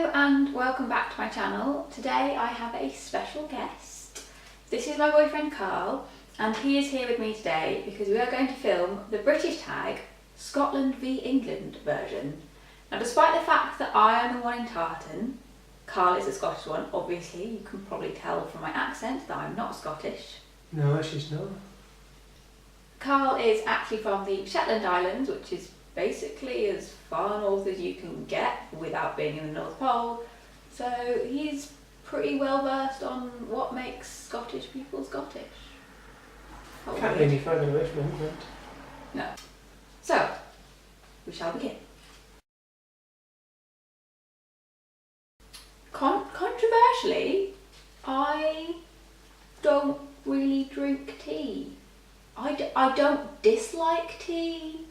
Hello and welcome back to my channel. Today I have a special guest. This is my boyfriend Carl and he is here with me today because we are going to film the British tag Scotland v England version. Now despite the fact that I am the one in tartan, Carl is the Scottish one, obviously you can probably tell from my accent that I'm not Scottish. No, she's not. Carl is actually from the Shetland Islands, which is basically as far north as you can get without being in the North Pole, so he's pretty well versed on what makes Scottish people Scottish. Can't be any further away from England. No. So, we shall begin. Controversially, I don't really drink tea. I don't dislike tea.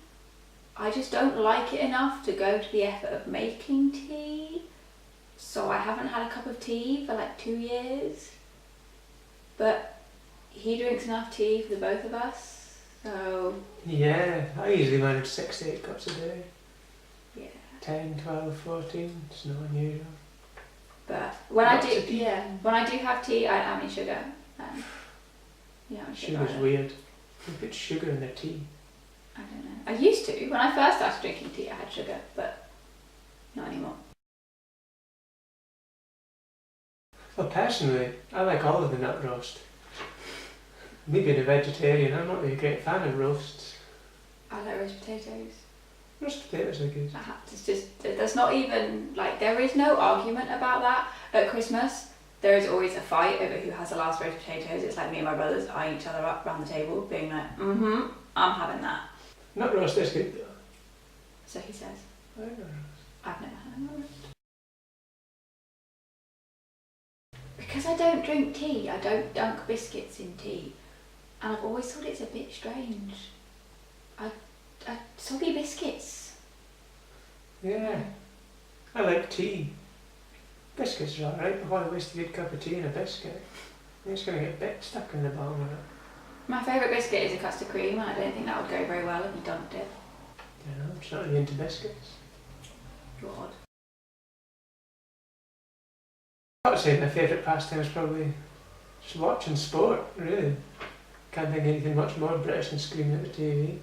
I just don't like it enough to go to the effort of making tea. So I haven't had a cup of tea for like 2 years. But he drinks enough tea for the both of us, so... Yeah, I usually manage 6 to 8 cups a day. Yeah. 10, 12, 14, it's not unusual. But when I do have tea, I am in sugar. Sugar's weird. You put sugar in the tea. I don't know. I used to. When I first started drinking tea, I had sugar, but not anymore. Well, personally, I like all of the nut roast. Me being a vegetarian, I'm not really a great fan of roasts. I like roast potatoes. Roast potatoes are good. It's just, there's not even, like, there is no argument about that. At Christmas, there is always a fight over who has the last roast potatoes. It's like me and my brothers eyeing each other up around the table, being like, I'm having that. Nut roast is good though. So he says. I like nut roast. I've never had a nut roast. Because I don't drink tea, I don't dunk biscuits in tea. And I've always thought it's a bit strange. Soggy biscuits. Yeah. I like tea. Biscuits are alright, but why waste a good cup of tea in a biscuit? You're just going to get a bit stuck in the bottom of it. My favourite biscuit is a custard cream, and I don't think that would go very well if you dunked it. Yeah, I'm just not really into biscuits. You're odd. I would say my favourite pastime is probably just watching sport, really. Can't think of anything much more British than screaming at the TV.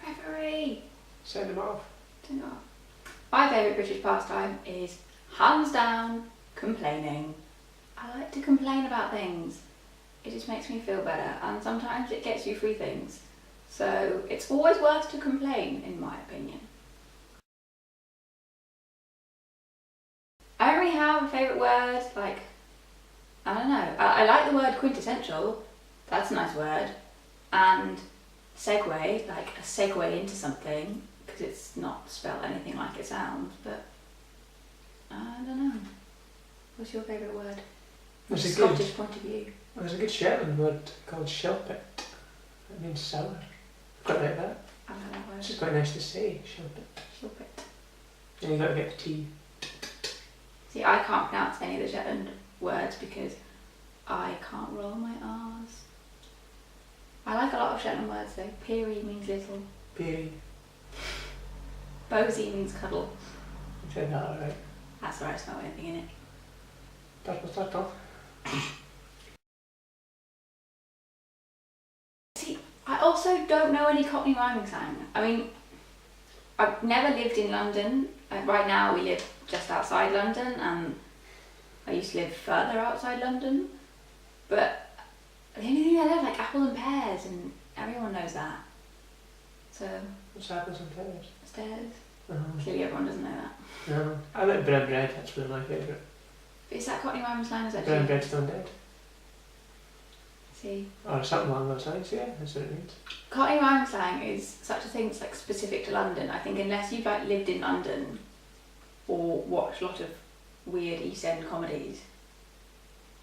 Referee! Send them off. Send them off. My favourite British pastime is, hands down, complaining. I like to complain about things. It just makes me feel better, and sometimes it gets you through things. So it's always worth to complain, in my opinion. I don't really have a favourite word, like, I don't know. I like the word quintessential, that's a nice word. And segue, like a segue into something, because it's not spelled anything like it sounds, but I don't know. What's your favourite word? From a Scottish point of view. There's a good Shetland word called shelpit. It means sour. Quite like that. I like that word. It's just quite nice to say, shelpit. Shelpit. And you gotta get the tea. See, I can't pronounce any of the Shetland words because I can't roll my R's. I like a lot of Shetland words though. Peary means little. Peary. Bosey means cuddle. You said that alright. That's alright, it's not anything in it. Turtle, turtle. See, I also don't know any Cockney rhyming slang. I mean, I've never lived in London. Right now we live just outside London, and I used to live further outside London. But the only thing I know, like apple and pears, and everyone knows that. So. What's apples and pears? Stairs. Clearly everyone doesn't know that. No. I like brown bread, that's one of my favourite. Is that Cockney rhyming slang? Is that brown bread's done dead. See. Or something along those lines, yeah, that's what it means. Cockney rhyming slang is such a thing that's like specific to London. I think unless you've like lived in London or watched a lot of weird East End comedies,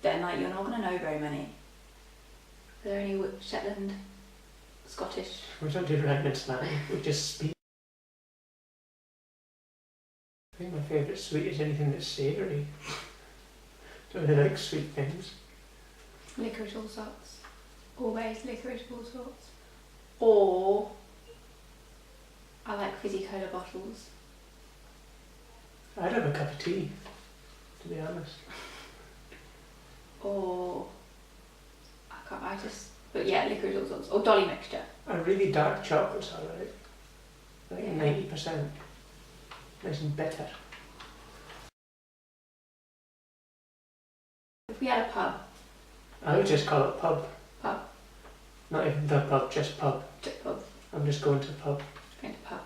then like you're not going to know very many. Are there any Shetland, Scottish? We don't do rhyming slang, we just speak. I think my favourite sweet is anything that's savoury. Don't really like sweet things. Licorice all sorts. Always licorice all sorts. Or I like fizzy cola bottles. I'd have a cup of tea, to be honest. Or but yeah, licorice all sorts. Or dolly mixture. A really dark chocolate's alright. Like Yeah. 90%. Nice and bitter. If we had a pub. I would just call it pub. Pub. Not even the pub, just pub. Just pub. I'm just going to the pub. Just going to pub.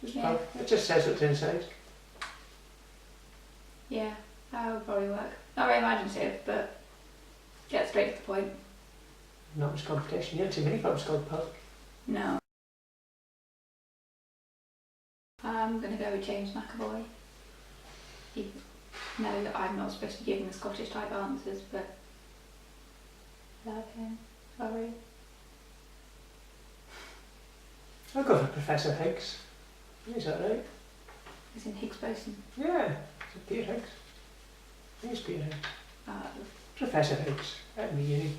Just Yeah. pub. It just says what's inside. Yeah, that would probably work. Not very imaginative, but get straight to the point. Not much competition. Yeah, too many pubs called pub. No. I'm going to go with James McAvoy. Even know that I'm not supposed to be giving the Scottish type answers, but love him. Sorry. I'll go for Professor Higgs. He's alright. He's in Higgs boson. Yeah, it's Peter Higgs. He's Peter Higgs. Professor Higgs at my uni.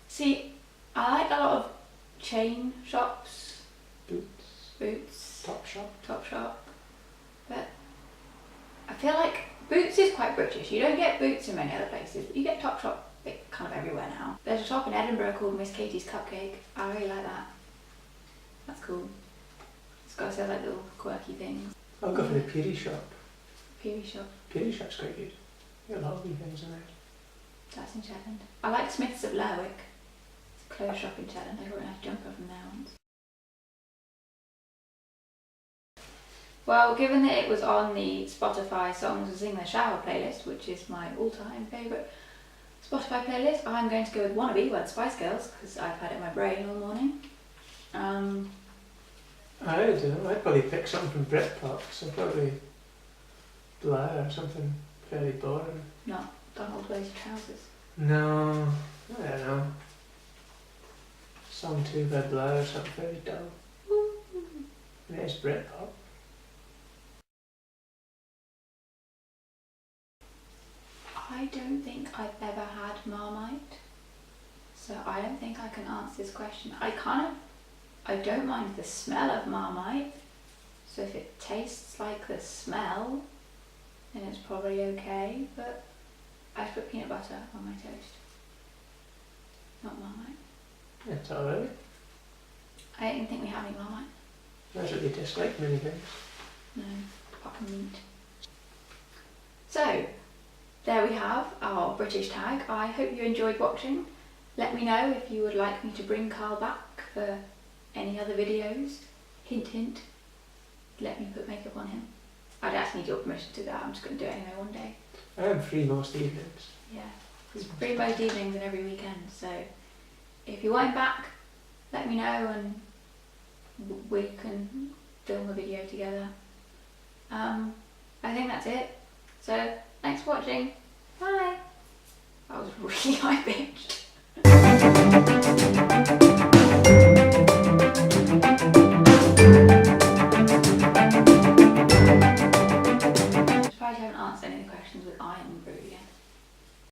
See, I like a lot of chain shops. Boots. Boots. Top shop. But I feel like Boots is quite British. You don't get Boots in many other places, but you get Topshop kind of everywhere now. There's a shop in Edinburgh called Miss Katie's Cupcake. I really like that. That's cool. It's got to like little quirky things. I'll go for the Peary shop. Peary shop. Peary shop's quite good. You got a lot of wee things in there. That's in Shetland. I like Smiths of Lerwick. It's a clothes shop in Shetland. I got a nice jumper from there once. Well, given that it was on the Spotify Songs to Sing in the Shower playlist, which is my all-time favourite Spotify playlist, I'm going to go with Wannabe by the Spice Girls, because I've had it in my brain all morning. I don't know, I'd probably pick something from Britpop, so probably Blur or something fairly boring. Not Donald wears trousers. No, I don't know. Song 2 by Blur or something very dull. And it is Britpop. I don't think I've ever had Marmite, so I don't think I can answer this question. I don't mind the smell of Marmite, so if it tastes like the smell, then it's probably okay, but I put peanut butter on my toast, not Marmite. Yeah, it's alright. I don't even think we have any Marmite. That's what you dislike many things. No, apart from meat. So, there we have our British tag. I hope you enjoyed watching. Let me know if you would like me to bring Carl back for any other videos. Hint, hint. Let me put makeup on him. I'd actually need your permission to do that. I'm just going to do it anyway one day. I am free most evenings. Yeah, he's free most evenings and every weekend. So if you want him back, let me know and we can film a video together. I think that's it. So thanks for watching. Bye. That was really high pitched.